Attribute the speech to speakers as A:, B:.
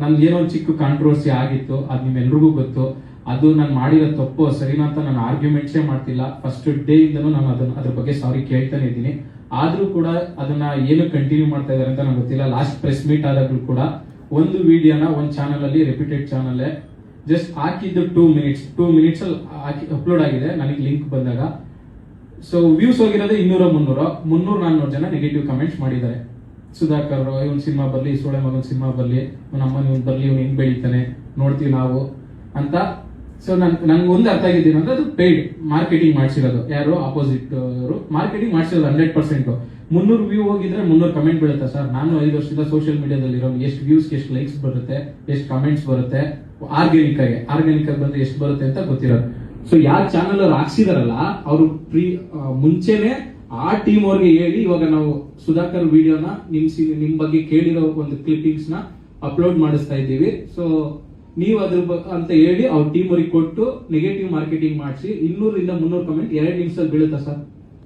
A: ನನ್ಗೆ ಏನೋ ಒಂದು ಚಿಕ್ಕ ಕಾಂಟ್ರವರ್ಸಿ ಆಗಿತ್ತು, ಅದು ನಿಮ್ಮೆಲ್ರಿಗೂ ಗೊತ್ತು. ಅದು ನಾನು ಮಾಡಿರೋ ತಪ್ಪು ಸರಿನಾ ಅಂತ ನಾನು ಆರ್ಗ್ಯುಮೆಂಟ್ಸೇ ಮಾಡ್ತಿಲ್ಲ. ಫಸ್ಟ್ ಡೇ ಇಂದನೂ ನಾನು ಅದ್ರ ಬಗ್ಗೆ ಸಾರಿ ಕೇಳ್ತಾನೆ ಇದ್ದೀನಿ. ಆದ್ರೂ ಕೂಡ ಅದನ್ನ ಏನು ಕಂಟಿನ್ಯೂ ಮಾಡ್ತಾ ಇದಾರೆ ಅಂತ ನಂಗೆ ಗೊತ್ತಿಲ್ಲ. ಲಾಸ್ಟ್ ಪ್ರೆಸ್ ಮೀಟ್ ಆದಾಗ್ಲೂ ಕೂಡ ಒಂದು ವಿಡಿಯೋನ ಒಂದು ಚಾನಲ್ ಅಲ್ಲಿ, ರೆಪ್ಯೂಟೆಡ್ ಚಾನಲ್, ಜಸ್ಟ್ ಹಾಕಿದ್ದು 2 ಮಿನಿಟ್ಸ್ ಅಲ್ಲಿ ಅಪ್ಲೋಡ್ ಆಗಿದೆ ನನಗೆ ಲಿಂಕ್ ಬಂದಾಗ. ಸೊ ವ್ಯೂಸ್ ಹೋಗಿರೋದು 200-300 ಜನ ನೆಗೆಟಿವ್ ಕಮೆಂಟ್ಸ್ ಮಾಡಿದ್ದಾರೆ. ಸುಧಾಕರ್ ಇವನ್ ಸಿನಿಮಾ ಬರ್ಲಿ, ಸೋಳೆ ಮಗನ್ ಸಿನಿಮಾ ಬರ್ಲಿ, ಇವನ್ ಅಮ್ಮನ ಇವನ್ ಬರ್ಲಿ, ಇವ್ನು ಹೆಂಗ್ ಬೆಳಿತಾನೆ ನೋಡ್ತೀವಿ ನಾವು ಅಂತ. ಸೊ ನನ್ಗೆ ಒಂದು ಅರ್ಥ ಆಗಿದ್ದೀನಿ ಅಂದ್ರೆ ಅದು ಪೇಯ್ಡ್ ಮಾರ್ಕೆಟಿಂಗ್ ಮಾಡಿಸಿರೋದು. ಯಾರು ಆಪೋಸಿಟ್ ಅವರು ಮಾರ್ಕೆಟಿಂಗ್ ಮಾಡಿಸಿರೋದು 100%. 300 ವ್ಯೂ ಹೋಗಿದ್ರೆ 300 ಕಮೆಂಟ್ ಬೀಳುತ್ತೆ ಸರ್. ನಾನು 5 ವರ್ಷದಿಂದ ಸೋಷಿಯಲ್ ಮೀಡಿಯಾದಲ್ಲಿ ಇರೋ ಎಷ್ಟು ವ್ಯೂಸ್, ಎಷ್ಟು ಲೈಕ್ಸ್ ಬರುತ್ತೆ, ಎಷ್ಟು ಕಮೆಂಟ್ಸ್ ಬರುತ್ತೆ, ಆರ್ಗ್ಯಾನಿಕ್ ಆಗಿ ಬಂದ್ರೆ ಎಷ್ಟು ಬರುತ್ತೆ ಅಂತ ಗೊತ್ತಿರೋದು. ಸೊ ಯಾವ ಚಾನಲ್ ಅವ್ರು ಹಾಕ್ಸಿದಾರಲ್ಲ ಅವರು ಮುಂಚೆನೆ ಆ ಟೀಮ್ ಅವ್ರಿಗೆ ಹೇಳಿ, ಇವಾಗ ನಾವು ಸುಧಾಕರ್ ವಿಡಿಯೋನ ನಿಮ್ ಬಗ್ಗೆ ಕೇಳಿರೋ ಒಂದು ಕ್ಲಿಪ್ಪಿಂಗ್ಸ್ ನ ಅಪ್ಲೋಡ್ ಮಾಡಿಸ್ತಾ ಇದ್ದೀವಿ. ಸೊ ನೀವು ಅದ್ರ ಅಂತ ಹೇಳಿ ಅವ್ರ ಟೀಮ್ ಅವ್ರಿಗೆ ಕೊಟ್ಟು ನೆಗೆಟಿವ್ ಮಾರ್ಕೆಟಿಂಗ್ ಮಾಡಿಸಿ 200-300 ಕಮೆಂಟ್ 2 ನಿಮಿಷದಲ್ಲಿ ಬೀಳುತ್ತಾ ಸರ್?